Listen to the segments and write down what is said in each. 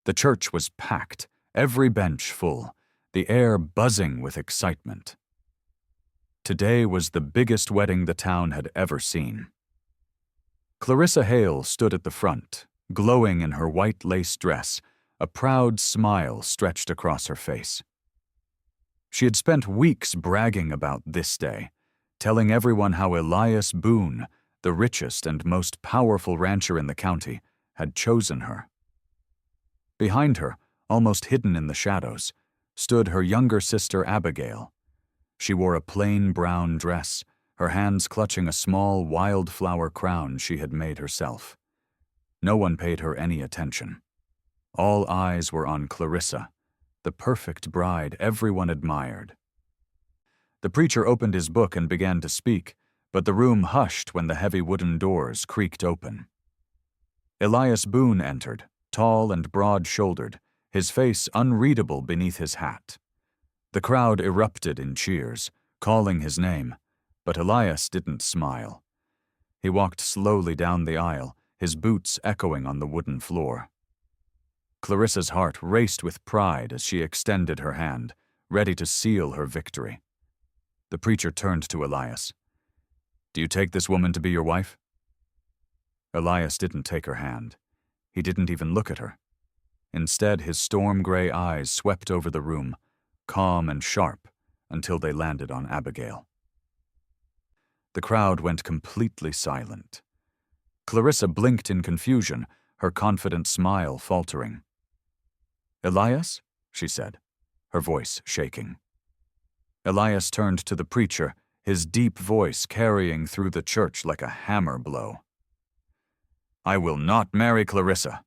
The church was packed, every bench full, the air buzzing with excitement. Today was the biggest wedding the town had ever seen. Clarissa Hale stood at the front, glowing in her white lace dress, a proud smile stretched across her face. She had spent weeks bragging about this day, telling everyone how Elias Boone, the richest and most powerful rancher in the county, had chosen her. Behind her, almost hidden in the shadows, stood her younger sister Abigail. She wore a plain brown dress, her hands clutching a small wildflower crown she had made herself. No one paid her any attention. All eyes were on Clarissa, the perfect bride everyone admired. The preacher opened his book and began to speak, but the room hushed when the heavy wooden doors creaked open. Elias Boone entered, tall and broad-shouldered, his face unreadable beneath his hat. The crowd erupted in cheers, calling his name, but Elias didn't smile. He walked slowly down the aisle, his boots echoing on the wooden floor. Clarissa's heart raced with pride as she extended her hand, ready to seal her victory. The preacher turned to Elias. "Do you take this woman to be your wife?" Elias didn't take her hand. He didn't even look at her. Instead, his storm-gray eyes swept over the room, calm and sharp, until they landed on Abigail. The crowd went completely silent. Clarissa blinked in confusion, her confident smile faltering. "Elias?" she said, her voice shaking. Elias turned to the preacher, his deep voice carrying through the church like a hammer blow. "I will not marry Clarissa."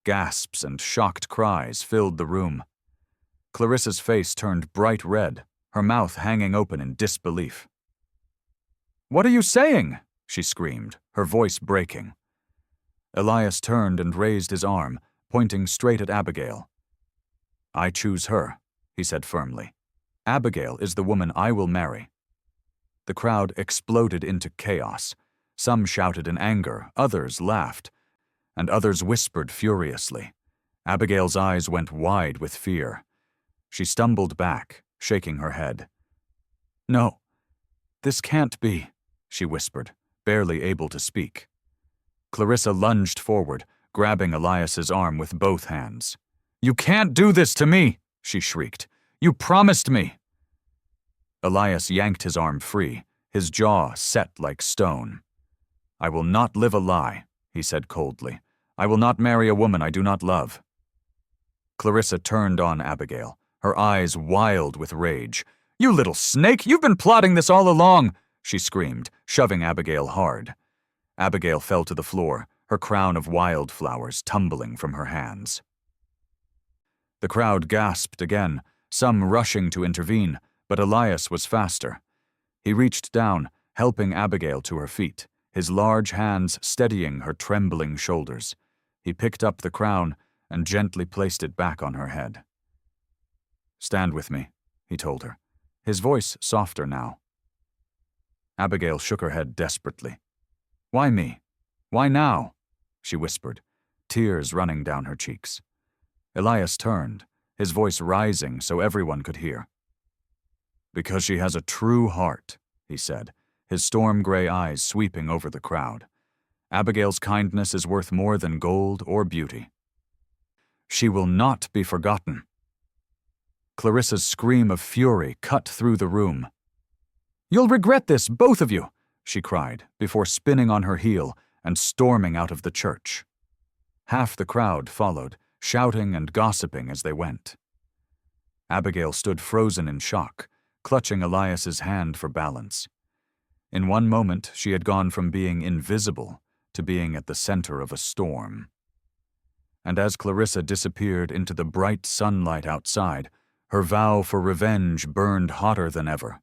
Gasps and shocked cries filled the room. Clarissa's face turned bright red, her mouth hanging open in disbelief. "What are you saying?" she screamed, her voice breaking. Elias turned and raised his arm, pointing straight at Abigail. "I choose her," he said firmly. "Abigail is the woman I will marry." The crowd exploded into chaos. Some shouted in anger, others laughed, and others whispered furiously. Abigail's eyes went wide with fear. She stumbled back, shaking her head. "No, this can't be," she whispered, barely able to speak. Clarissa lunged forward, grabbing Elias's arm with both hands. "You can't do this to me!" she shrieked. "You promised me!" Elias yanked his arm free, his jaw set like stone. "I will not live a lie," he said coldly. "I will not marry a woman I do not love." Clarissa turned on Abigail, her eyes wild with rage. "You little snake! You've been plotting this all along!" she screamed, shoving Abigail hard. Abigail fell to the floor, her crown of wildflowers tumbling from her hands. The crowd gasped again, some rushing to intervene, but Elias was faster. He reached down, helping Abigail to her feet, his large hands steadying her trembling shoulders. He picked up the crown and gently placed it back on her head. "Stand with me," he told her, his voice softer now. Abigail shook her head desperately. "Why me? Why now?" she whispered, tears running down her cheeks. Elias turned, his voice rising so everyone could hear. "Because she has a true heart," he said, his storm-gray eyes sweeping over the crowd. "Abigail's kindness is worth more than gold or beauty. She will not be forgotten." Clarissa's scream of fury cut through the room. "You'll regret this, both of you!" she cried, before spinning on her heel and storming out of the church. Half the crowd followed, shouting and gossiping as they went. Abigail stood frozen in shock, clutching Elias's hand for balance. In one moment, she had gone from being invisible to being at the center of a storm. And as Clarissa disappeared into the bright sunlight outside, her vow for revenge burned hotter than ever,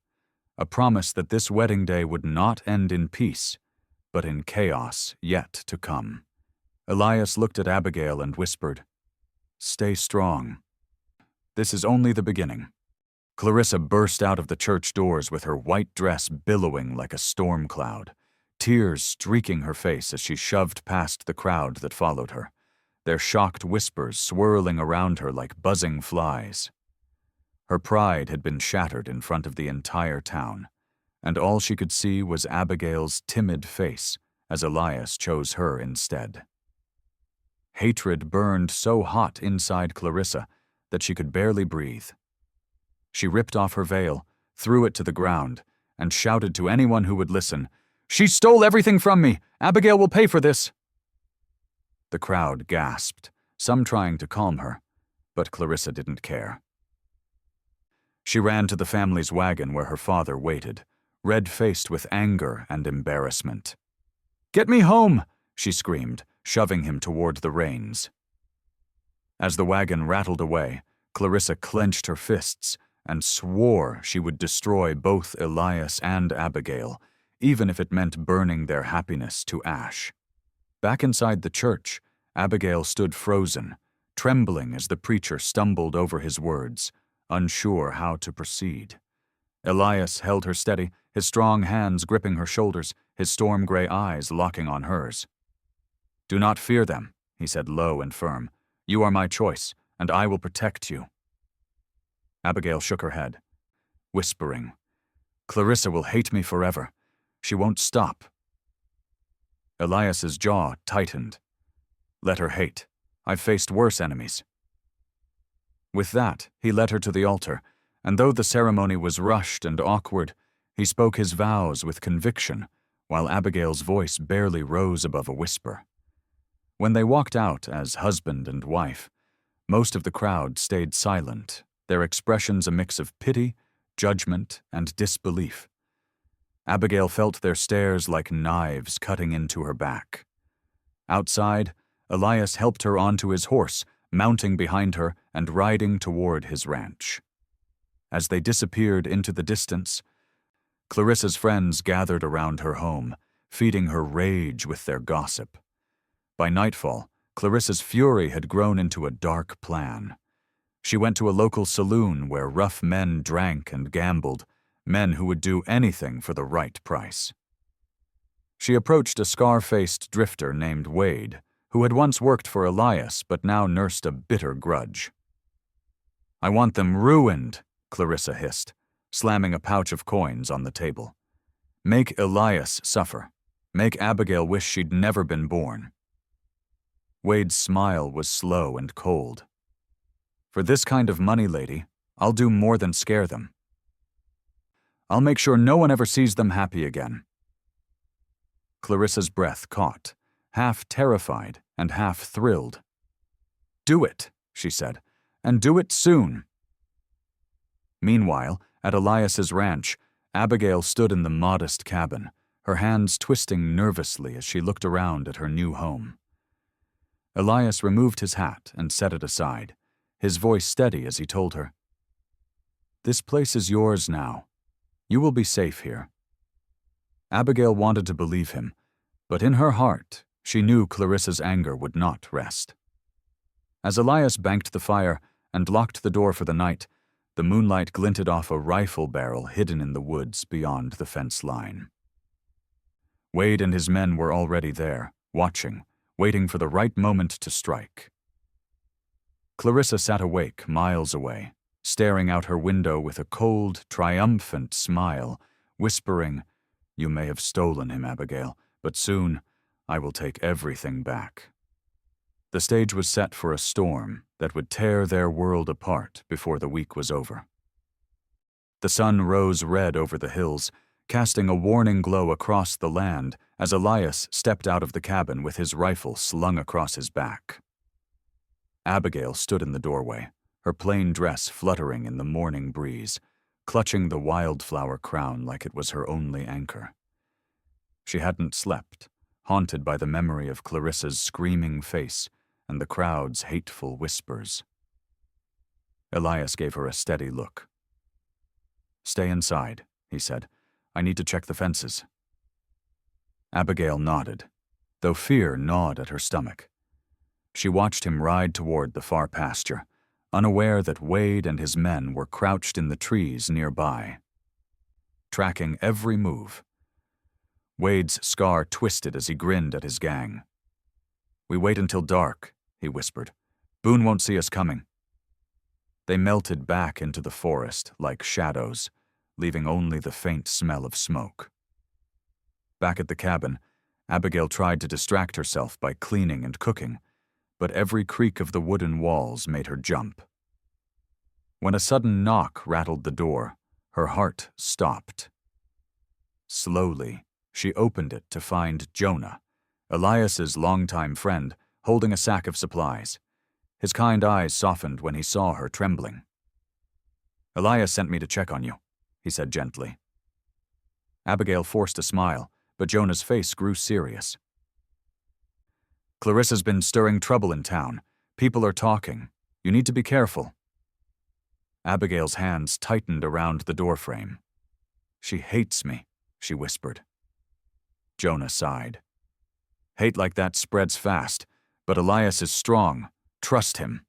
a promise that this wedding day would not end in peace, but in chaos yet to come. Elias looked at Abigail and whispered, "Stay strong. This is only the beginning." Clarissa burst out of the church doors with her white dress billowing like a storm cloud, tears streaking her face as she shoved past the crowd that followed her. their shocked whispers swirling around her like buzzing flies. Her pride had been shattered in front of the entire town, and all she could see was Abigail's timid face as Elias chose her instead. Hatred burned so hot inside Clarissa that she could barely breathe. She ripped off her veil, threw it to the ground, and shouted to anyone who would listen, "She stole everything from me! Abigail will pay for this!" The crowd gasped, some trying to calm her, but Clarissa didn't care. She ran to the family's wagon where her father waited, red-faced with anger and embarrassment. "Get me home!" she screamed, shoving him toward the reins. As the wagon rattled away, Clarissa clenched her fists and swore she would destroy both Elias and Abigail, even if it meant burning their happiness to ash. Back inside the church, Abigail stood frozen, trembling as the preacher stumbled over his words, unsure how to proceed. Elias held her steady, his strong hands gripping her shoulders, his storm-gray eyes locking on hers. "Do not fear them," he said low and firm. "You are my choice, and I will protect you." Abigail shook her head, whispering, "Clarissa will hate me forever. She won't stop." Elias's jaw tightened. "Let her hate. I've faced worse enemies." With that, he led her to the altar, and though the ceremony was rushed and awkward, he spoke his vows with conviction, while Abigail's voice barely rose above a whisper. When they walked out as husband and wife, most of the crowd stayed silent, their expressions a mix of pity, judgment, and disbelief. Abigail felt their stares like knives cutting into her back. Outside, Elias helped her onto his horse, mounting behind her and riding toward his ranch. As they disappeared into the distance, Clarissa's friends gathered around her home, feeding her rage with their gossip. By nightfall, Clarissa's fury had grown into a dark plan. She went to a local saloon where rough men drank and gambled, men who would do anything for the right price. She approached a scar-faced drifter named Wade, who had once worked for Elias but now nursed a bitter grudge. "I want them ruined," Clarissa hissed, slamming a pouch of coins on the table. "Make Elias suffer. Make Abigail wish she'd never been born." Wade's smile was slow and cold. "For this kind of money, lady, I'll do more than scare them. I'll make sure no one ever sees them happy again." Clarissa's breath caught, half terrified and half thrilled. "Do it," she said, "and do it soon." Meanwhile, at Elias's ranch, Abigail stood in the modest cabin, her hands twisting nervously as she looked around at her new home. Elias removed his hat and set it aside, his voice steady as he told her, "This place is yours now. You will be safe here." Abigail wanted to believe him, but in her heart, she knew Clarissa's anger would not rest. As Elias banked the fire and locked the door for the night, the moonlight glinted off a rifle barrel hidden in the woods beyond the fence line. Wade and his men were already there, watching, waiting for the right moment to strike. Clarissa sat awake miles away, staring out her window with a cold, triumphant smile, whispering, "You may have stolen him, Abigail, but soon I will take everything back." The stage was set for a storm that would tear their world apart before the week was over. The sun rose red over the hills, casting a warning glow across the land as Elias stepped out of the cabin with his rifle slung across his back. Abigail stood in the doorway, her plain dress fluttering in the morning breeze, clutching the wildflower crown like it was her only anchor. She hadn't slept, haunted by the memory of Clarissa's screaming face and the crowd's hateful whispers. Elias gave her a steady look. "Stay inside," he said. "I need to check the fences." Abigail nodded, though fear gnawed at her stomach. She watched him ride toward the far pasture, unaware that Wade and his men were crouched in the trees nearby, tracking every move. Wade's scar twisted as he grinned at his gang. "We wait until dark," he whispered. "Boone won't see us coming." They melted back into the forest like shadows, leaving only the faint smell of smoke. Back at the cabin, Abigail tried to distract herself by cleaning and cooking, but every creak of the wooden walls made her jump. When a sudden knock rattled the door, her heart stopped. Slowly, she opened it to find Jonah, Elias's longtime friend, holding a sack of supplies. His kind eyes softened when he saw her trembling. "Elias sent me to check on you," he said gently. Abigail forced a smile, but Jonah's face grew serious. "Clarissa's been stirring trouble in town. People are talking. You need to be careful." Abigail's hands tightened around the doorframe. "She hates me," she whispered. Jonah sighed. "Hate like that spreads fast, but Elias is strong. Trust him."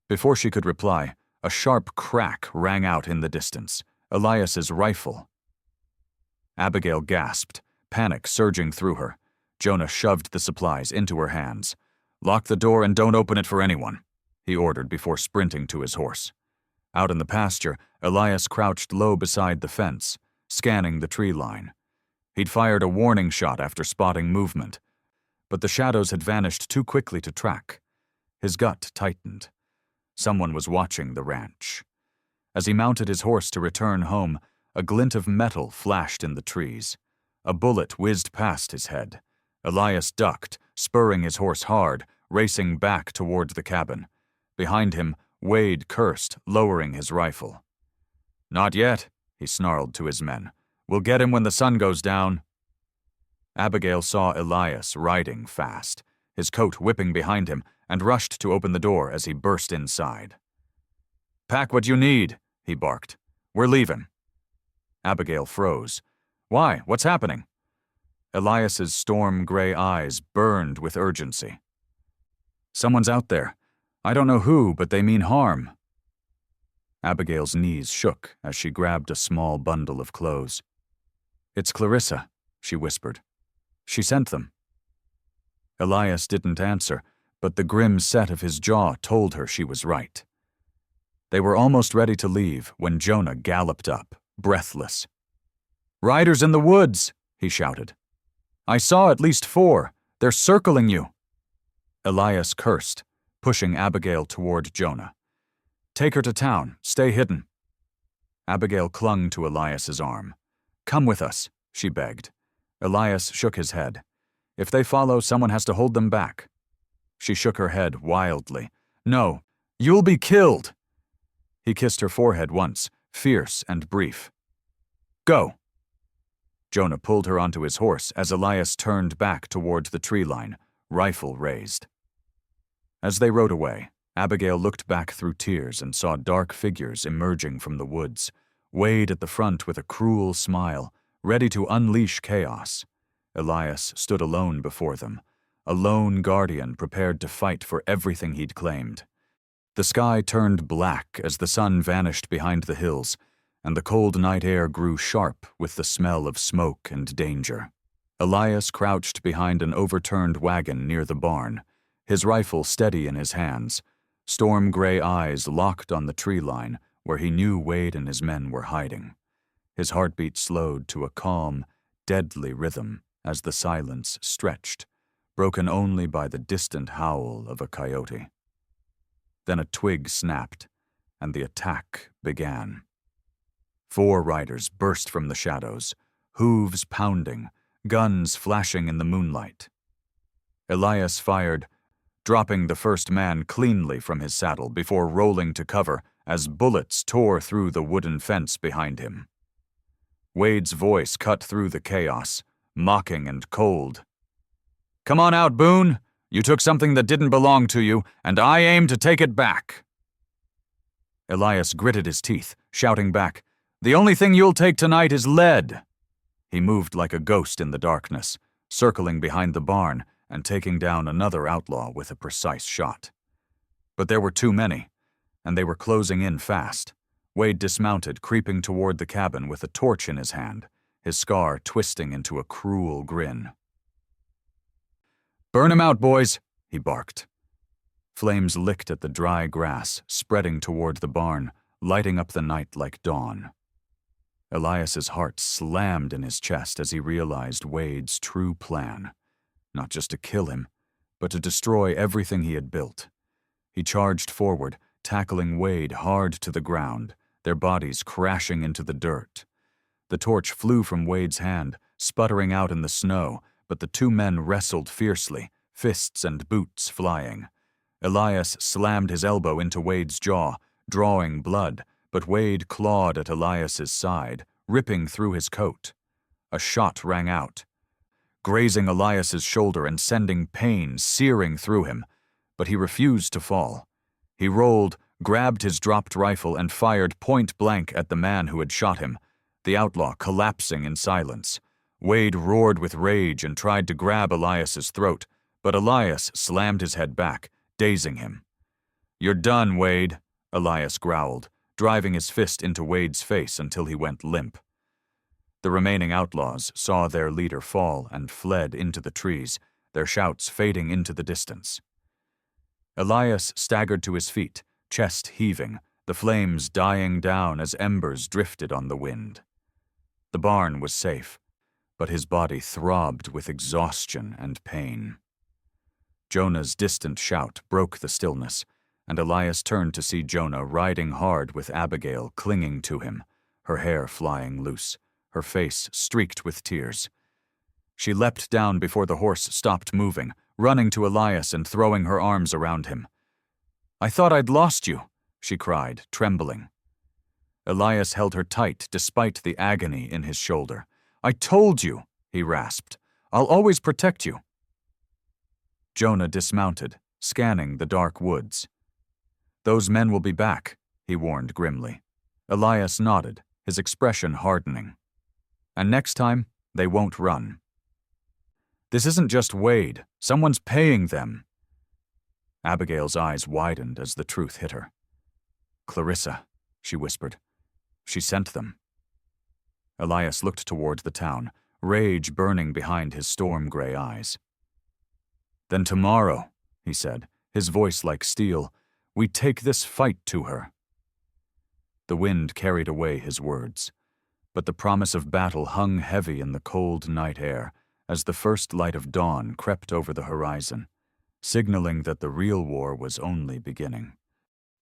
Before she could reply, a sharp crack rang out in the distance. Elias's rifle. Abigail gasped, panic surging through her. Jonah shoved the supplies into her hands. "Lock the door and don't open it for anyone," he ordered before sprinting to his horse. Out in the pasture, Elias crouched low beside the fence, scanning the tree line. He'd fired a warning shot after spotting movement, but the shadows had vanished too quickly to track. His gut tightened. Someone was watching the ranch. As he mounted his horse to return home, a glint of metal flashed in the trees. A bullet whizzed past his head. Elias ducked, spurring his horse hard, racing back toward the cabin. Behind him, Wade cursed, lowering his rifle. "Not yet," he snarled to his men. "We'll get him when the sun goes down." Abigail saw Elias riding fast, his coat whipping behind him, and rushed to open the door as he burst inside. "Pack what you need," he barked. "We're leaving." Abigail froze. "Why? What's happening?" Elias's storm-gray eyes burned with urgency. "Someone's out there. I don't know who, but they mean harm." Abigail's knees shook as she grabbed a small bundle of clothes. "It's Clarissa," she whispered. "She sent them." Elias didn't answer, but the grim set of his jaw told her she was right. They were almost ready to leave when Jonah galloped up, breathless. "Riders in the woods!" he shouted. "I saw at least 4. They're circling you." Elias cursed, pushing Abigail toward Jonah. "Take her to town. Stay hidden." Abigail clung to Elias's arm. "Come with us," she begged. Elias shook his head. "If they follow, someone has to hold them back." She shook her head wildly. "No, you'll be killed." He kissed her forehead once, fierce and brief. "Go." Jonah pulled her onto his horse as Elias turned back toward the tree line, rifle raised. As they rode away, Abigail looked back through tears and saw dark figures emerging from the woods, Wade at the front with a cruel smile, ready to unleash chaos. Elias stood alone before them, a lone guardian prepared to fight for everything he'd claimed. The sky turned black as the sun vanished behind the hills, and the cold night air grew sharp with the smell of smoke and danger. Elias crouched behind an overturned wagon near the barn, his rifle steady in his hands, storm-gray eyes locked on the tree line where he knew Wade and his men were hiding. His heartbeat slowed to a calm, deadly rhythm as the silence stretched, broken only by the distant howl of a coyote. Then a twig snapped, and the attack began. 4 riders burst from the shadows, hooves pounding, guns flashing in the moonlight. Elias fired, dropping the first man cleanly from his saddle before rolling to cover as bullets tore through the wooden fence behind him. Wade's voice cut through the chaos, mocking and cold. "Come on out, Boone! You took something that didn't belong to you, and I aim to take it back." Elias gritted his teeth, shouting back, "The only thing you'll take tonight is lead." He moved like a ghost in the darkness, circling behind the barn and taking down another outlaw with a precise shot. But there were too many, and they were closing in fast. Wade dismounted, creeping toward the cabin with a torch in his hand, his scar twisting into a cruel grin. "Burn 'em out, boys," he barked. Flames licked at the dry grass, spreading toward the barn, lighting up the night like dawn. Elias's heart slammed in his chest as he realized Wade's true plan. Not just to kill him, but to destroy everything he had built. He charged forward, tackling Wade hard to the ground, their bodies crashing into the dirt. The torch flew from Wade's hand, sputtering out in the snow, but the two men wrestled fiercely, fists and boots flying. Elias slammed his elbow into Wade's jaw, drawing blood, but Wade clawed at Elias's side, ripping through his coat. A shot rang out, grazing Elias's shoulder and sending pain searing through him, but he refused to fall. He rolled, grabbed his dropped rifle, and fired point-blank at the man who had shot him, the outlaw collapsing in silence. Wade roared with rage and tried to grab Elias's throat, but Elias slammed his head back, dazing him. "You're done, Wade," Elias growled, driving his fist into Wade's face until he went limp. The remaining outlaws saw their leader fall and fled into the trees, their shouts fading into the distance. Elias staggered to his feet, chest heaving, the flames dying down as embers drifted on the wind. The barn was safe, but his body throbbed with exhaustion and pain. Jonah's distant shout broke the stillness, and Elias turned to see Jonah riding hard with Abigail clinging to him, her hair flying loose, her face streaked with tears. She leapt down before the horse stopped moving, running to Elias and throwing her arms around him. "I thought I'd lost you," she cried, trembling. Elias held her tight despite the agony in his shoulder. "I told you," he rasped. "I'll always protect you." Jonah dismounted, scanning the dark woods. "Those men will be back," he warned grimly. Elias nodded, his expression hardening. "And next time, they won't run." "This isn't just Wade. Someone's paying them." Abigail's eyes widened as the truth hit her. "Clarissa," she whispered. "She sent them." Elias looked toward the town, rage burning behind his storm-gray eyes. "Then tomorrow," he said, his voice like steel, "we take this fight to her." The wind carried away his words, but the promise of battle hung heavy in the cold night air as the first light of dawn crept over the horizon, signaling that the real war was only beginning.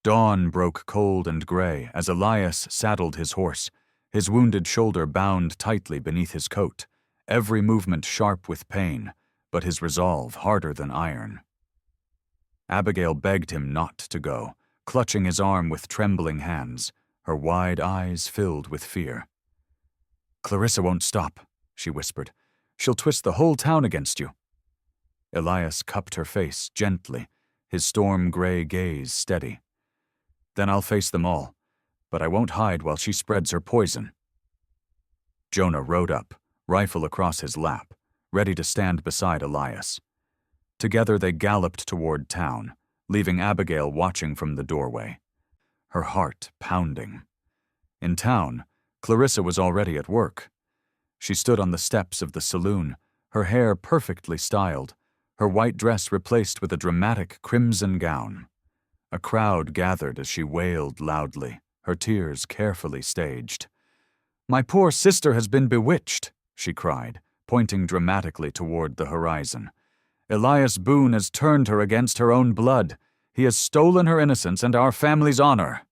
Dawn broke cold and gray as Elias saddled his horse, his wounded shoulder bound tightly beneath his coat, every movement sharp with pain, but his resolve harder than iron. Abigail begged him not to go, clutching his arm with trembling hands, her wide eyes filled with fear. "Clarissa won't stop," she whispered. "She'll twist the whole town against you." Elias cupped her face gently, his storm-gray gaze steady. "Then I'll face them all, but I won't hide while she spreads her poison." Jonah rode up, rifle across his lap, ready to stand beside Elias. Together they galloped toward town, leaving Abigail watching from the doorway, her heart pounding. In town, Clarissa was already at work. She stood on the steps of the saloon, her hair perfectly styled, her white dress replaced with a dramatic crimson gown. A crowd gathered as she wailed loudly, her tears carefully staged. "My poor sister has been bewitched," she cried, pointing dramatically toward the horizon. "Elias Boone has turned her against her own blood. He has stolen her innocence and our family's honor."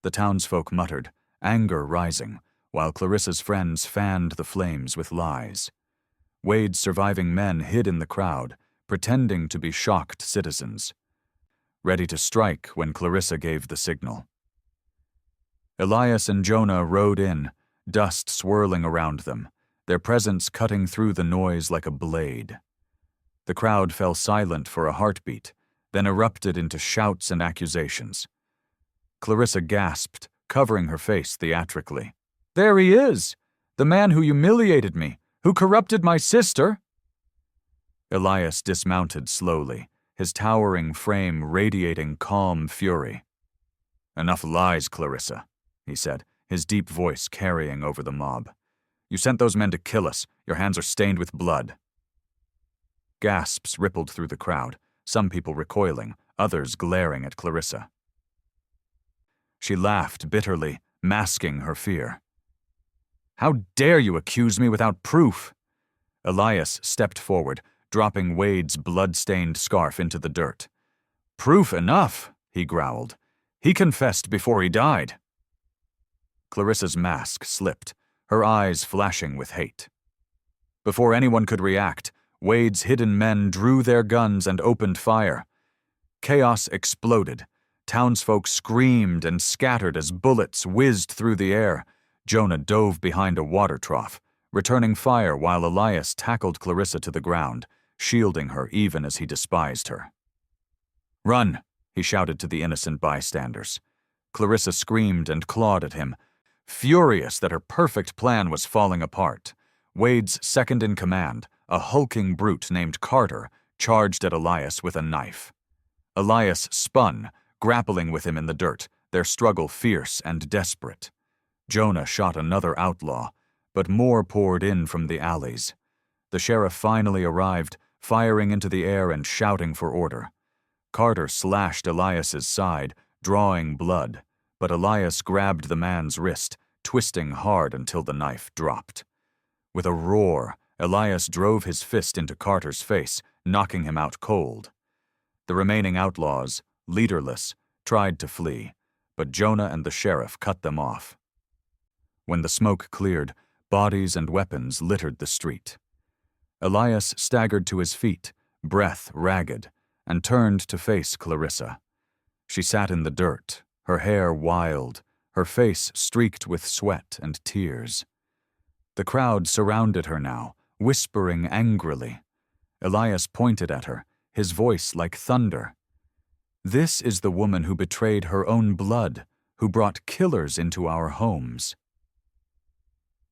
The townsfolk muttered, anger rising, while Clarissa's friends fanned the flames with lies. Wade's surviving men hid in the crowd, pretending to be shocked citizens, ready to strike when Clarissa gave the signal. Elias and Jonah rode in, dust swirling around them, their presence cutting through the noise like a blade. The crowd fell silent for a heartbeat, then erupted into shouts and accusations. Clarissa gasped, covering her face theatrically. "There he is! The man who humiliated me, who corrupted my sister!" Elias dismounted slowly, his towering frame radiating calm fury. "Enough lies, Clarissa," he said, his deep voice carrying over the mob. "You sent those men to kill us. Your hands are stained with blood." Gasps rippled through the crowd, some people recoiling, others glaring at Clarissa. She laughed bitterly, masking her fear. "How dare you accuse me without proof?" Elias stepped forward, dropping Wade's blood-stained scarf into the dirt. "Proof enough," he growled. "He confessed before he died." Clarissa's mask slipped, her eyes flashing with hate. Before anyone could react, Wade's hidden men drew their guns and opened fire. Chaos exploded. Townsfolk screamed and scattered as bullets whizzed through the air. Jonah dove behind a water trough, returning fire while Elias tackled Clarissa to the ground, shielding her even as he despised her. "Run!" he shouted to the innocent bystanders. Clarissa screamed and clawed at him, furious that her perfect plan was falling apart. Wade's second-in-command, a hulking brute named Carter, charged at Elias with a knife. Elias spun, grappling with him in the dirt, their struggle fierce and desperate. Jonah shot another outlaw, but more poured in from the alleys. The sheriff finally arrived, firing into the air and shouting for order. Carter slashed Elias's side, drawing blood, but Elias grabbed the man's wrist, twisting hard until the knife dropped. With a roar, Elias drove his fist into Carter's face, knocking him out cold. The remaining outlaws, leaderless, tried to flee, but Jonah and the sheriff cut them off. When the smoke cleared, bodies and weapons littered the street. Elias staggered to his feet, breath ragged, and turned to face Clarissa. She sat in the dirt, her hair wild, her face streaked with sweat and tears. The crowd surrounded her now, whispering angrily. Elias pointed at her, his voice like thunder. "This is the woman who betrayed her own blood, who brought killers into our homes."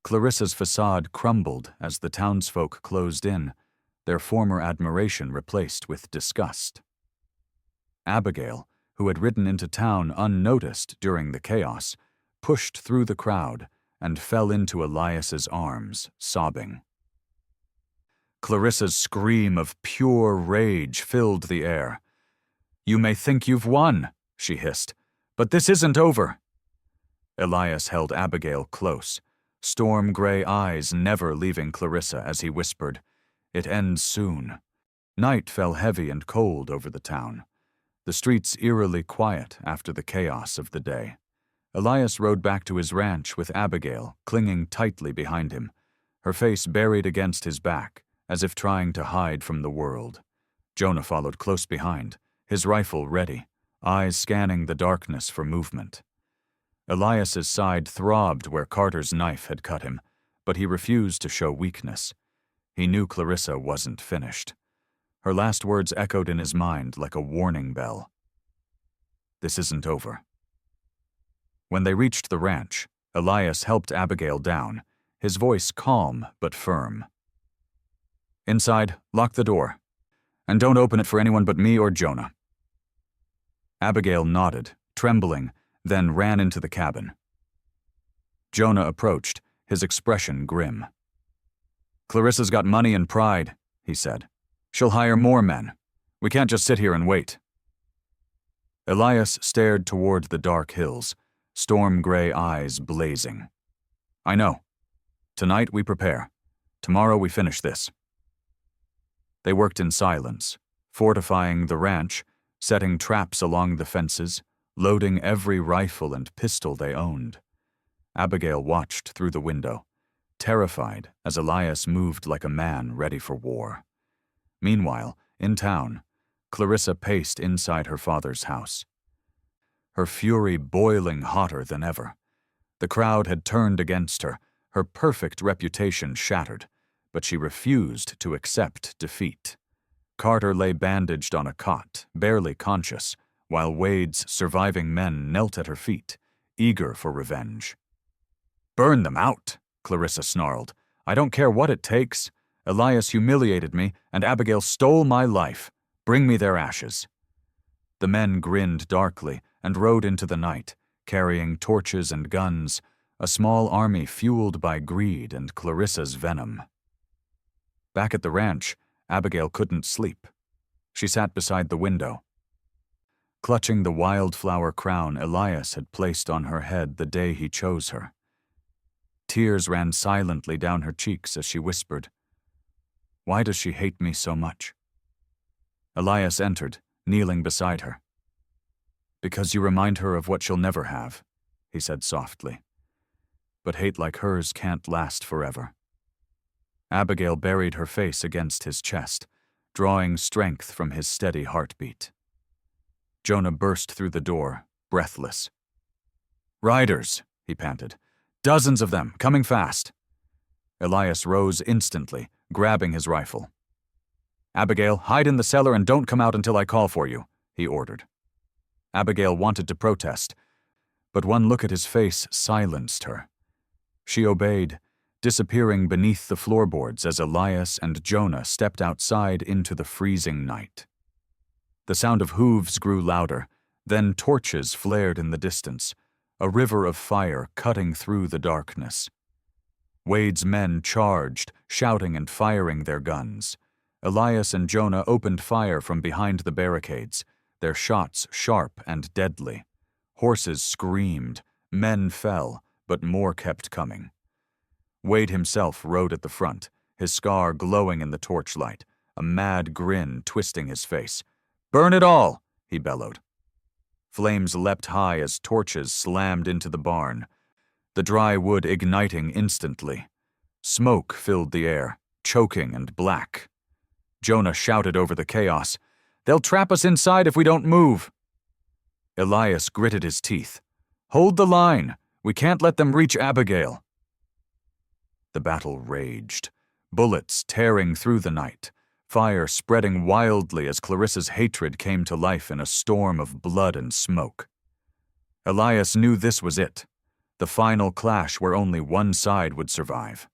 Clarissa's facade crumbled as the townsfolk closed in, their former admiration replaced with disgust. Abigail, who had ridden into town unnoticed during the chaos, pushed through the crowd and fell into Elias's arms, sobbing. Clarissa's scream of pure rage filled the air. "You may think you've won," she hissed, "but this isn't over." Elias held Abigail close, storm-gray eyes never leaving Clarissa as he whispered, "It ends soon." Night fell heavy and cold over the town, the streets eerily quiet after the chaos of the day. Elias rode back to his ranch with Abigail clinging tightly behind him, her face buried against his back, as if trying to hide from the world. Jonah followed close behind, his rifle ready, eyes scanning the darkness for movement. Elias's side throbbed where Carter's knife had cut him, but he refused to show weakness. He knew Clarissa wasn't finished. Her last words echoed in his mind like a warning bell. "This isn't over." When they reached the ranch, Elias helped Abigail down, his voice calm but firm. "Inside, lock the door. And don't open it for anyone but me or Jonah." Abigail nodded, trembling, then ran into the cabin. Jonah approached, his expression grim. "Clarissa's got money and pride," he said. "She'll hire more men. We can't just sit here and wait." Elias stared toward the dark hills, storm-gray eyes blazing. "I know. Tonight we prepare. Tomorrow we finish this." They worked in silence, fortifying the ranch, setting traps along the fences, loading every rifle and pistol they owned. Abigail watched through the window, terrified as Elias moved like a man ready for war. Meanwhile, in town, Clarissa paced inside her father's house, her fury boiling hotter than ever. The crowd had turned against her, her perfect reputation shattered, but she refused to accept defeat. Carter lay bandaged on a cot, barely conscious, while Wade's surviving men knelt at her feet, eager for revenge. "Burn them out," Clarissa snarled. "I don't care what it takes. Elias humiliated me, and Abigail stole my life. Bring me their ashes." The men grinned darkly and rode into the night, carrying torches and guns, a small army fueled by greed and Clarissa's venom. Back at the ranch, Abigail couldn't sleep. She sat beside the window. clutching the wildflower crown Elias had placed on her head the day he chose her. Tears ran silently down her cheeks as she whispered, "Why does she hate me so much?" Elias entered, kneeling beside her. "Because you remind her of what she'll never have," he said softly. "But hate like hers can't last forever." Abigail buried her face against his chest, drawing strength from his steady heartbeat. Jonah burst through the door, breathless. "Riders," he panted. "Dozens of them, coming fast." Elias rose instantly, grabbing his rifle. "Abigail, hide in the cellar and don't come out until I call for you," he ordered. Abigail wanted to protest, but one look at his face silenced her. She obeyed, disappearing beneath the floorboards as Elias and Jonah stepped outside into the freezing night. The sound of hooves grew louder, then torches flared in the distance, a river of fire cutting through the darkness. Wade's men charged, shouting and firing their guns. Elias and Jonah opened fire from behind the barricades, their shots sharp and deadly. Horses screamed, men fell, but more kept coming. Wade himself rode at the front, his scar glowing in the torchlight, a mad grin twisting his face. "Burn it all!" he bellowed. Flames leapt high as torches slammed into the barn, the dry wood igniting instantly. Smoke filled the air, choking and black. Jonah shouted over the chaos, "They'll trap us inside if we don't move." Elias gritted his teeth. "Hold the line! We can't let them reach Abigail." The battle raged, bullets tearing through the night, fire spreading wildly as Clarissa's hatred came to life in a storm of blood and smoke. Elias knew this was it, the final clash where only one side would survive.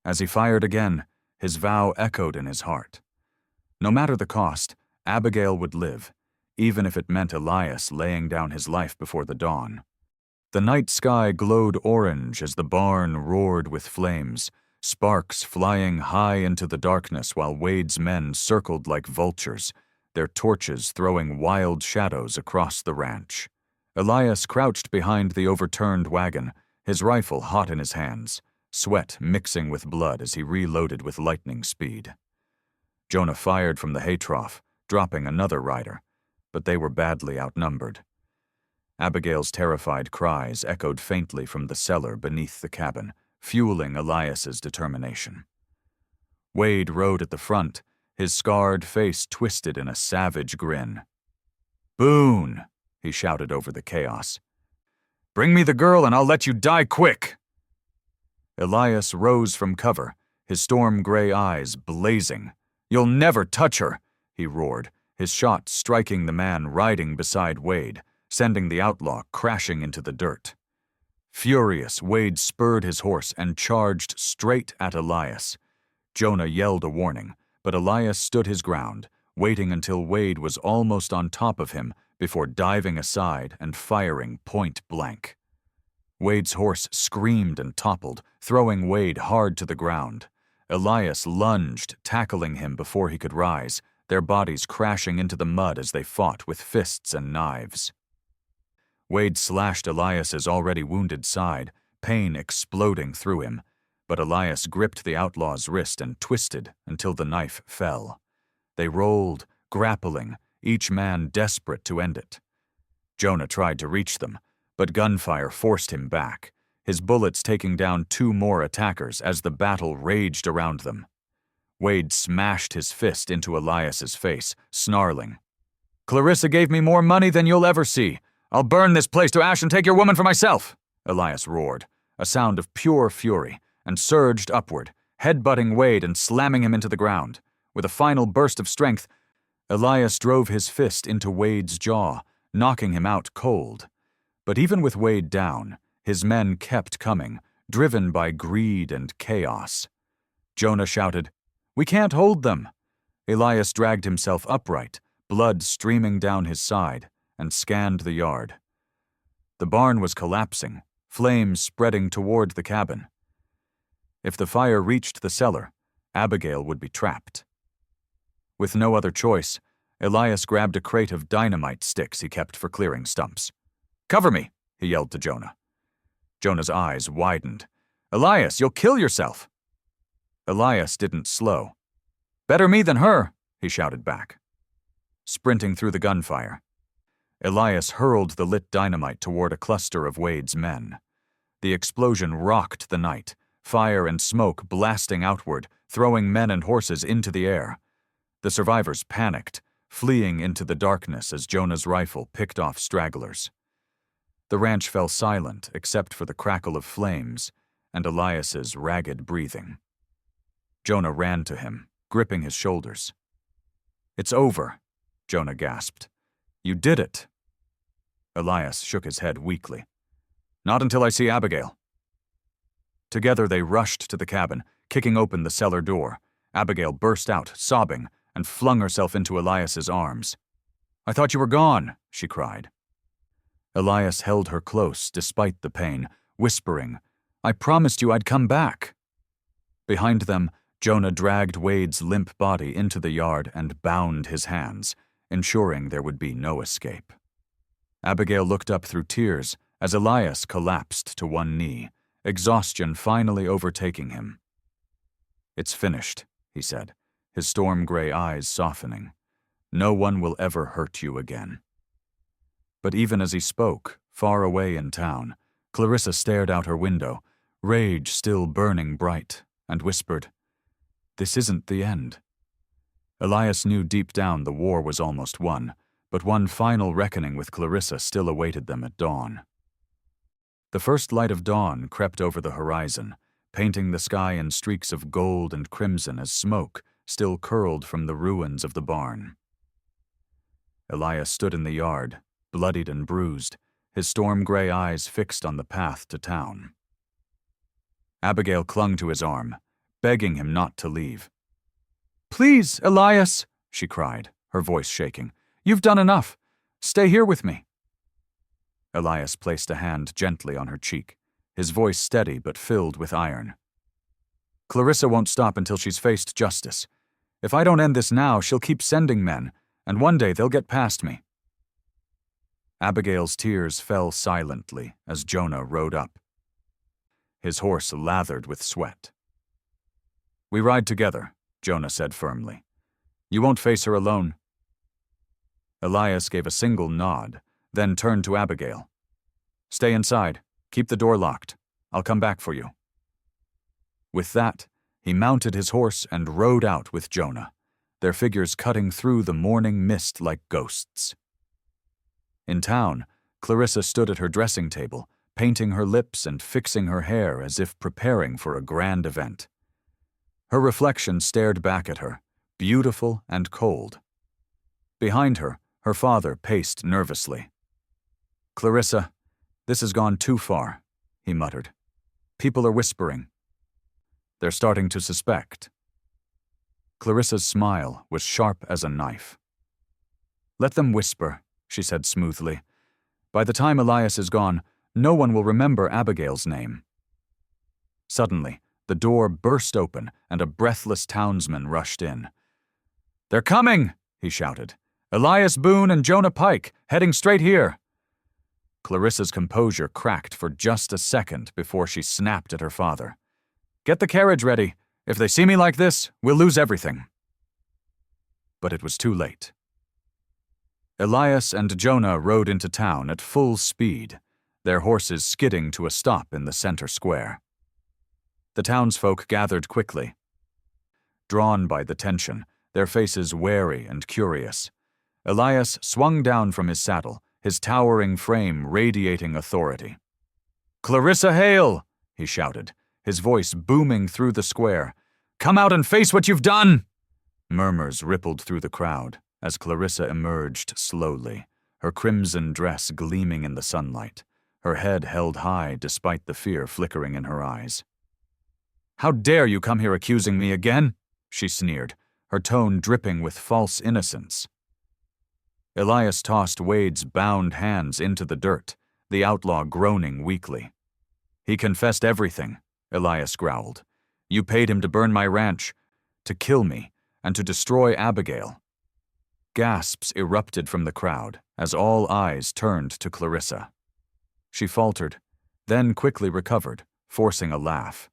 As he fired again, his vow echoed in his heart. No matter the cost, Abigail would live, even if it meant Elias laying down his life before the dawn. The night sky glowed orange as the barn roared with flames, sparks flying high into the darkness while Wade's men circled like vultures, their torches throwing wild shadows across the ranch. Elias crouched behind the overturned wagon, his rifle hot in his hands, sweat mixing with blood as he reloaded with lightning speed. Jonah fired from the hay trough, dropping another rider, but they were badly outnumbered. Abigail's terrified cries echoed faintly from the cellar beneath the cabin, fueling Elias's determination. Wade rode at the front, his scarred face twisted in a savage grin. "Boone!" he shouted over the chaos. "Bring me the girl and I'll let you die quick!" Elias rose from cover, his storm-gray eyes blazing. "You'll never touch her!" he roared, his shot striking the man riding beside Wade, sending the outlaw crashing into the dirt. Furious, Wade spurred his horse and charged straight at Elias. Jonah yelled a warning, but Elias stood his ground, waiting until Wade was almost on top of him before diving aside and firing point blank. Wade's horse screamed and toppled, throwing Wade hard to the ground. Elias lunged, tackling him before he could rise, their bodies crashing into the mud as they fought with fists and knives. Wade slashed Elias's already wounded side, pain exploding through him, but Elias gripped the outlaw's wrist and twisted until the knife fell. They rolled, grappling, each man desperate to end it. Jonah tried to reach them, but gunfire forced him back, his bullets taking down 2 more attackers as the battle raged around them. Wade smashed his fist into Elias's face, snarling, "Clarissa gave me more money than you'll ever see. I'll burn this place to ash and take your woman for myself," Elias roared, a sound of pure fury, and surged upward, headbutting Wade and slamming him into the ground. With a final burst of strength, Elias drove his fist into Wade's jaw, knocking him out cold. But even with Wade down, his men kept coming, driven by greed and chaos. Jonah shouted, "We can't hold them!" Elias dragged himself upright, blood streaming down his side, and scanned the yard. The barn was collapsing, flames spreading toward the cabin. If the fire reached the cellar, Abigail would be trapped. With no other choice, Elias grabbed a crate of dynamite sticks he kept for clearing stumps. "Cover me," he yelled to Jonah. Jonah's eyes widened. "Elias, you'll kill yourself." Elias didn't slow. "Better me than her," he shouted back. Sprinting through the gunfire, Elias hurled the lit dynamite toward a cluster of Wade's men. The explosion rocked the night, fire and smoke blasting outward, throwing men and horses into the air. The survivors panicked, fleeing into the darkness as Jonah's rifle picked off stragglers. The ranch fell silent except for the crackle of flames and Elias's ragged breathing. Jonah ran to him, gripping his shoulders. "It's over," Jonah gasped. "You did it." Elias shook his head weakly. "Not until I see Abigail." Together they rushed to the cabin, kicking open the cellar door. Abigail burst out, sobbing, and flung herself into Elias's arms. "I thought you were gone," she cried. Elias held her close despite the pain, whispering, "I promised you I'd come back." Behind them, Jonah dragged Wade's limp body into the yard and bound his hands, ensuring there would be no escape. Abigail looked up through tears as Elias collapsed to one knee, exhaustion finally overtaking him. "It's finished," he said, his storm-gray eyes softening. "No one will ever hurt you again." But even as he spoke, far away in town, Clarissa stared out her window, rage still burning bright, and whispered, "This isn't the end." Elias knew deep down the war was almost won, but one final reckoning with Clarissa still awaited them at dawn. The first light of dawn crept over the horizon, painting the sky in streaks of gold and crimson as smoke still curled from the ruins of the barn. Elias stood in the yard, bloodied and bruised, his storm-gray eyes fixed on the path to town. Abigail clung to his arm, begging him not to leave. "Please, Elias," she cried, her voice shaking. "You've done enough. Stay here with me." Elias placed a hand gently on her cheek, his voice steady but filled with iron. "Clarissa won't stop until she's faced justice. If I don't end this now, she'll keep sending men, and one day they'll get past me." Abigail's tears fell silently as Jonah rode up. His horse lathered with sweat. "We ride together," Jonah said firmly. "You won't face her alone." Elias gave a single nod, then turned to Abigail. "Stay inside. Keep the door locked. I'll come back for you." With that, he mounted his horse and rode out with Jonah, their figures cutting through the morning mist like ghosts. In town, Clarissa stood at her dressing table, painting her lips and fixing her hair as if preparing for a grand event. Her reflection stared back at her, beautiful and cold. Behind her, her father paced nervously. "Clarissa, this has gone too far," he muttered. "People are whispering. They're starting to suspect." Clarissa's smile was sharp as a knife. "Let them whisper," she said smoothly. "By the time Elias is gone, no one will remember Abigail's name." Suddenly, the door burst open and a breathless townsman rushed in. "They're coming!" he shouted. "Elias Boone and Jonah Pike, heading straight here." Clarissa's composure cracked for just a second before she snapped at her father. "Get the carriage ready. If they see me like this, we'll lose everything." But it was too late. Elias and Jonah rode into town at full speed, their horses skidding to a stop in the center square. The townsfolk gathered quickly. Drawn by the tension, their faces wary and curious, Elias swung down from his saddle, his towering frame radiating authority. "Clarissa Hale!" he shouted, his voice booming through the square. "Come out and face what you've done!" Murmurs rippled through the crowd as Clarissa emerged slowly, her crimson dress gleaming in the sunlight, her head held high despite the fear flickering in her eyes. "How dare you come here accusing me again?" she sneered, her tone dripping with false innocence. Elias tossed Wade's bound hands into the dirt, the outlaw groaning weakly. "He confessed everything," Elias growled. "You paid him to burn my ranch, to kill me, and to destroy Abigail." gasps erupted from the crowd as all eyes turned to Clarissa. She faltered, then quickly recovered, forcing a laugh.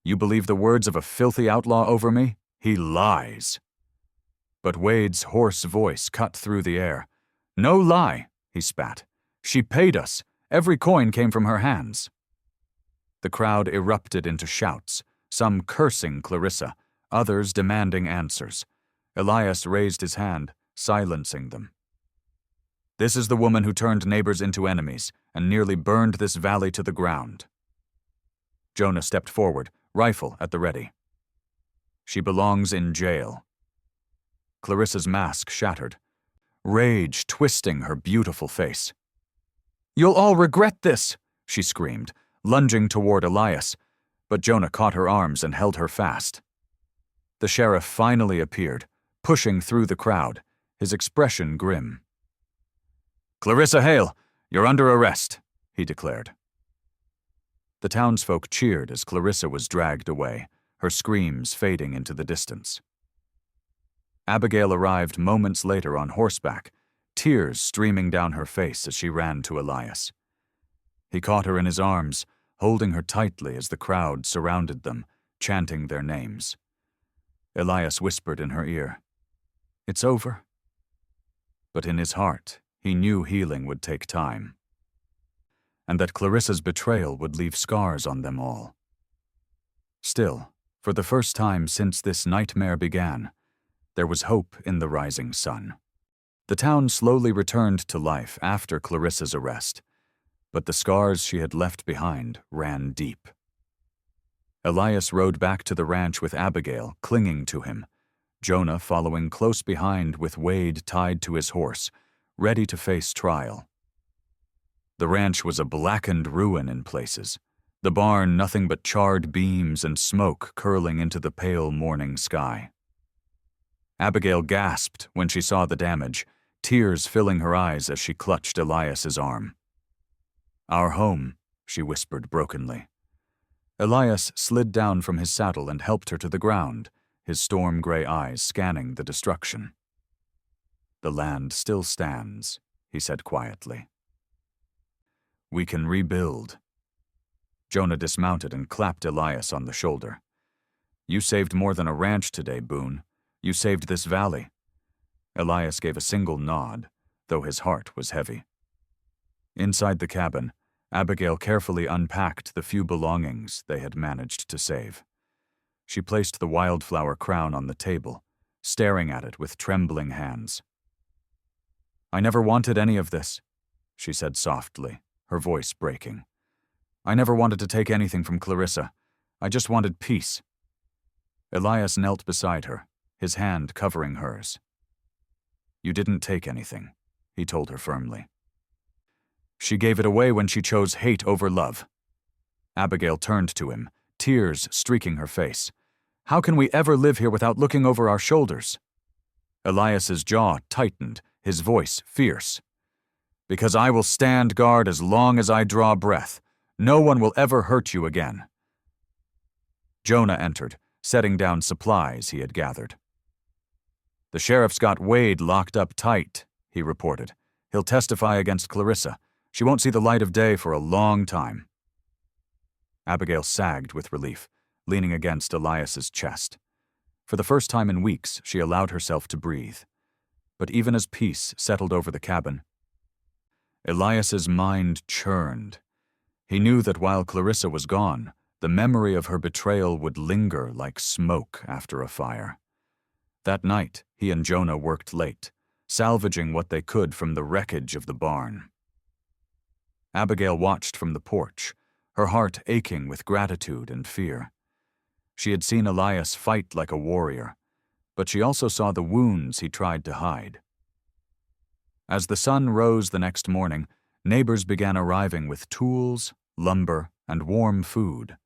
"You believe the words of a filthy outlaw over me? He lies." But Wade's hoarse voice cut through the air. "No lie," he spat. "She paid us. Every coin came from her hands." The crowd erupted into shouts, some cursing Clarissa, others demanding answers. Elias raised his hand, silencing them. "This is the woman who turned neighbors into enemies and nearly burned this valley to the ground." Jonah stepped forward, rifle at the ready. "She belongs in jail." Clarissa's mask shattered, rage twisting her beautiful face. "You'll all regret this," she screamed, lunging toward Elias, but Jonah caught her arms and held her fast. The sheriff finally appeared, pushing through the crowd, his expression grim. "Clarissa Hale, you're under arrest," he declared. The townsfolk cheered as Clarissa was dragged away, her screams fading into the distance. Abigail arrived moments later on horseback, tears streaming down her face as she ran to Elias. He caught her in his arms, holding her tightly as the crowd surrounded them, chanting their names. Elias whispered in her ear, "It's over." But in his heart, he knew healing would take time, and that Clarissa's betrayal would leave scars on them all. Still, for the first time since this nightmare began, there was hope in the rising sun. The town slowly returned to life after Clarissa's arrest, but the scars she had left behind ran deep. Elias rode back to the ranch with Abigail clinging to him, Jonah following close behind with Wade tied to his horse, ready to face trial. The ranch was a blackened ruin in places, the barn nothing but charred beams and smoke curling into the pale morning sky. Abigail gasped when she saw the damage, tears filling her eyes as she clutched Elias's arm. "Our home," she whispered brokenly. Elias slid down from his saddle and helped her to the ground, his storm-gray eyes scanning the destruction. "The land still stands," he said quietly. "We can rebuild." Jonah dismounted and clapped Elias on the shoulder. "You saved more than a ranch today, Boone. You saved this valley." Elias gave a single nod, though his heart was heavy. Inside the cabin, Abigail carefully unpacked the few belongings they had managed to save. She placed the wildflower crown on the table, staring at it with trembling hands. "I never wanted any of this," she said softly, her voice breaking. "I never wanted to take anything from Clarissa. I just wanted peace." Elias knelt beside her, his hand covering hers. "You didn't take anything," he told her firmly. "She gave it away when she chose hate over love." Abigail turned to him, tears streaking her face. "How can we ever live here without looking over our shoulders?" Elias's jaw tightened, his voice fierce. "Because I will stand guard as long as I draw breath. No one will ever hurt you again." Jonah entered, setting down supplies he had gathered. "The sheriff's got Wade locked up tight," he reported. "He'll testify against Clarissa. She won't see the light of day for a long time." Abigail sagged with relief, leaning against Elias's chest. For the first time in weeks, she allowed herself to breathe. But even as peace settled over the cabin, Elias's mind churned. He knew that while Clarissa was gone, the memory of her betrayal would linger like smoke after a fire. That night, he and Jonah worked late, salvaging what they could from the wreckage of the barn. Abigail watched from the porch, her heart aching with gratitude and fear. She had seen Elias fight like a warrior, but she also saw the wounds he tried to hide. As the sun rose the next morning, neighbors began arriving with tools, lumber, and warm food.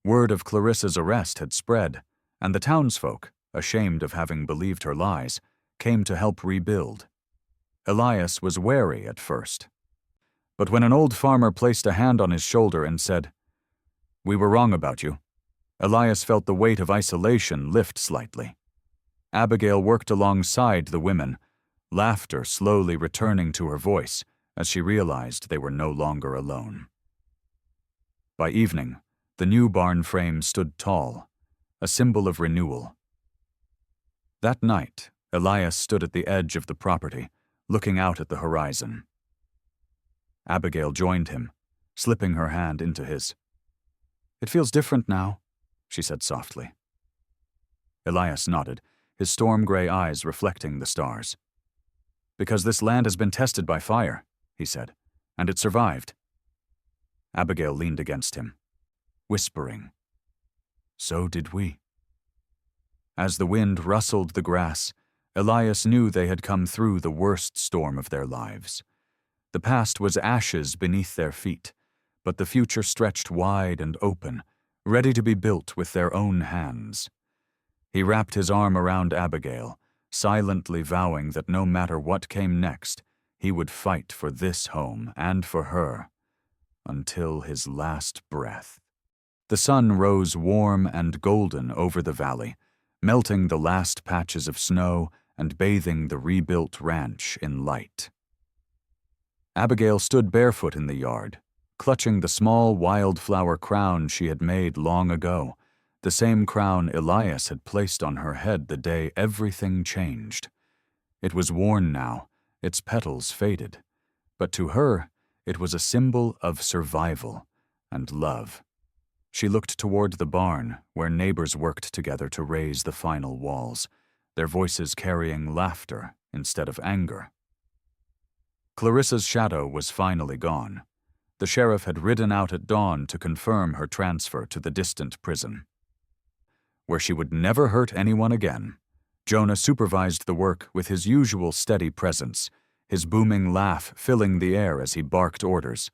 Word of Clarissa's arrest had spread, and the townsfolk, ashamed of having believed her lies, came to help rebuild. Elias was wary at first. But when an old farmer placed a hand on his shoulder and said, "We were wrong about you," Elias felt the weight of isolation lift slightly. Abigail worked alongside the women, laughter slowly returning to her voice as she realized they were no longer alone. By evening, the new barn frame stood tall, a symbol of renewal. That night, Elias stood at the edge of the property, looking out at the horizon. Abigail joined him, slipping her hand into his. "It feels different now," she said softly. Elias nodded, his storm-gray eyes reflecting the stars. "Because this land has been tested by fire," he said, "and it survived." Abigail leaned against him, whispering, "So did we." As the wind rustled the grass, Elias knew they had come through the worst storm of their lives. The past was ashes beneath their feet, but the future stretched wide and open, ready to be built with their own hands. He wrapped his arm around Abigail, silently vowing that no matter what came next, he would fight for this home and for her, until his last breath. The sun rose warm and golden over the valley, melting the last patches of snow and bathing the rebuilt ranch in light. Abigail stood barefoot in the yard, clutching the small wildflower crown she had made long ago, the same crown Elias had placed on her head the day everything changed. It was worn now, its petals faded, but to her it was a symbol of survival and love. She looked toward the barn, where neighbors worked together to raise the final walls, their voices carrying laughter instead of anger. Clarissa's shadow was finally gone. The sheriff had ridden out at dawn to confirm her transfer to the distant prison, where she would never hurt anyone again. Jonah supervised the work with his usual steady presence, his booming laugh filling the air as he barked orders.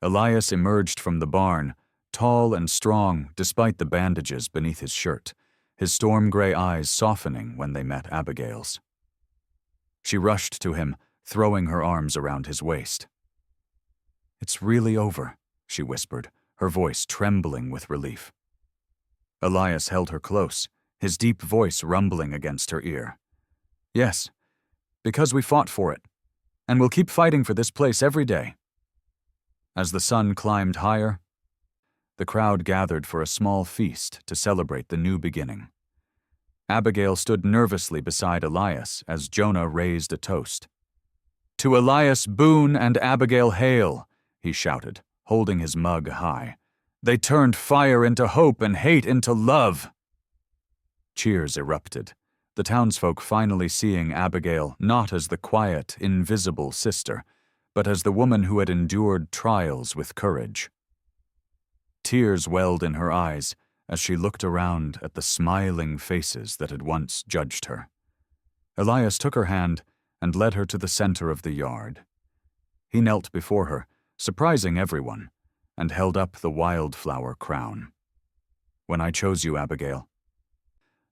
Elias emerged from the barn, tall and strong despite the bandages beneath his shirt, his storm-gray eyes softening when they met Abigail's. She rushed to him, throwing her arms around his waist. "It's really over," she whispered, her voice trembling with relief. Elias held her close, his deep voice rumbling against her ear. "Yes, because we fought for it, and we'll keep fighting for this place every day." As the sun climbed higher, the crowd gathered for a small feast to celebrate the new beginning. Abigail stood nervously beside Elias as Jonah raised a toast. "To Elias Boone and Abigail Hale," he shouted, holding his mug high. "They turned fire into hope and hate into love." Cheers erupted, the townsfolk finally seeing Abigail not as the quiet, invisible sister, but as the woman who had endured trials with courage. Tears welled in her eyes as she looked around at the smiling faces that had once judged her. Elias took her hand and led her to the center of the yard. He knelt before her, surprising everyone, and held up the wildflower crown. "When I chose you, Abigail,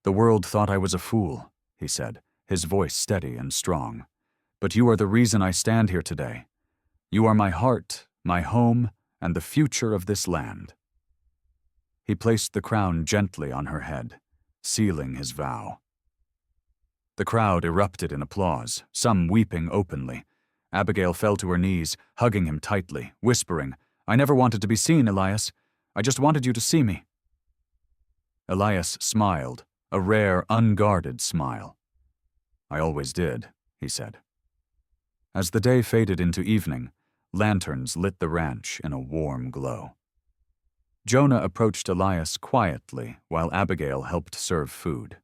the world thought I was a fool," he said, his voice steady and strong. "But you are the reason I stand here today. You are my heart, my home, and the future of this land." He placed the crown gently on her head, sealing his vow. The crowd erupted in applause, some weeping openly. Abigail fell to her knees, hugging him tightly, whispering, "I never wanted to be seen, Elias. I just wanted you to see me." Elias smiled, a rare, unguarded smile. "I always did," he said. As the day faded into evening, lanterns lit the ranch in a warm glow. Jonah approached Elias quietly while Abigail helped serve food.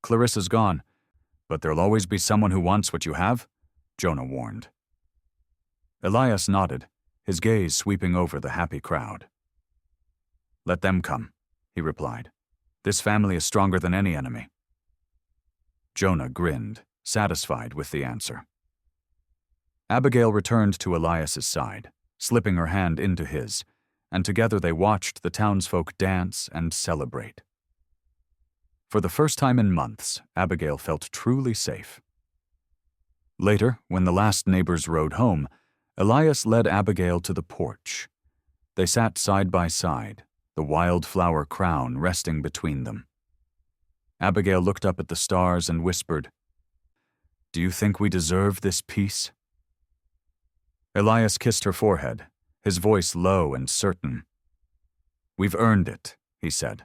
"Clarissa's gone, but there'll always be someone who wants what you have," Jonah warned. Elias nodded, his gaze sweeping over the happy crowd. "Let them come," he replied. "This family is stronger than any enemy." Jonah grinned, satisfied with the answer. Abigail returned to Elias's side, slipping her hand into his, and together they watched the townsfolk dance and celebrate. For the first time in months, Abigail felt truly safe. Later, when the last neighbors rode home, Elias led Abigail to the porch. They sat side by side, the wildflower crown resting between them. Abigail looked up at the stars and whispered, Do you think we deserve this peace?" Elias kissed her forehead, his voice low and certain. "We've earned it," he said,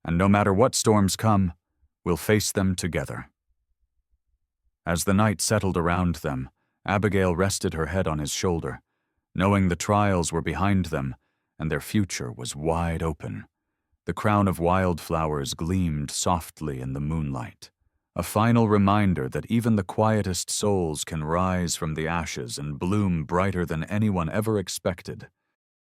"and no matter what storms come, we'll face them together." As the night settled around them, Abigail rested her head on his shoulder, knowing the trials were behind them and their future was wide open. The crown of wildflowers gleamed softly in the moonlight, a final reminder that even the quietest souls can rise from the ashes and bloom brighter than anyone ever expected.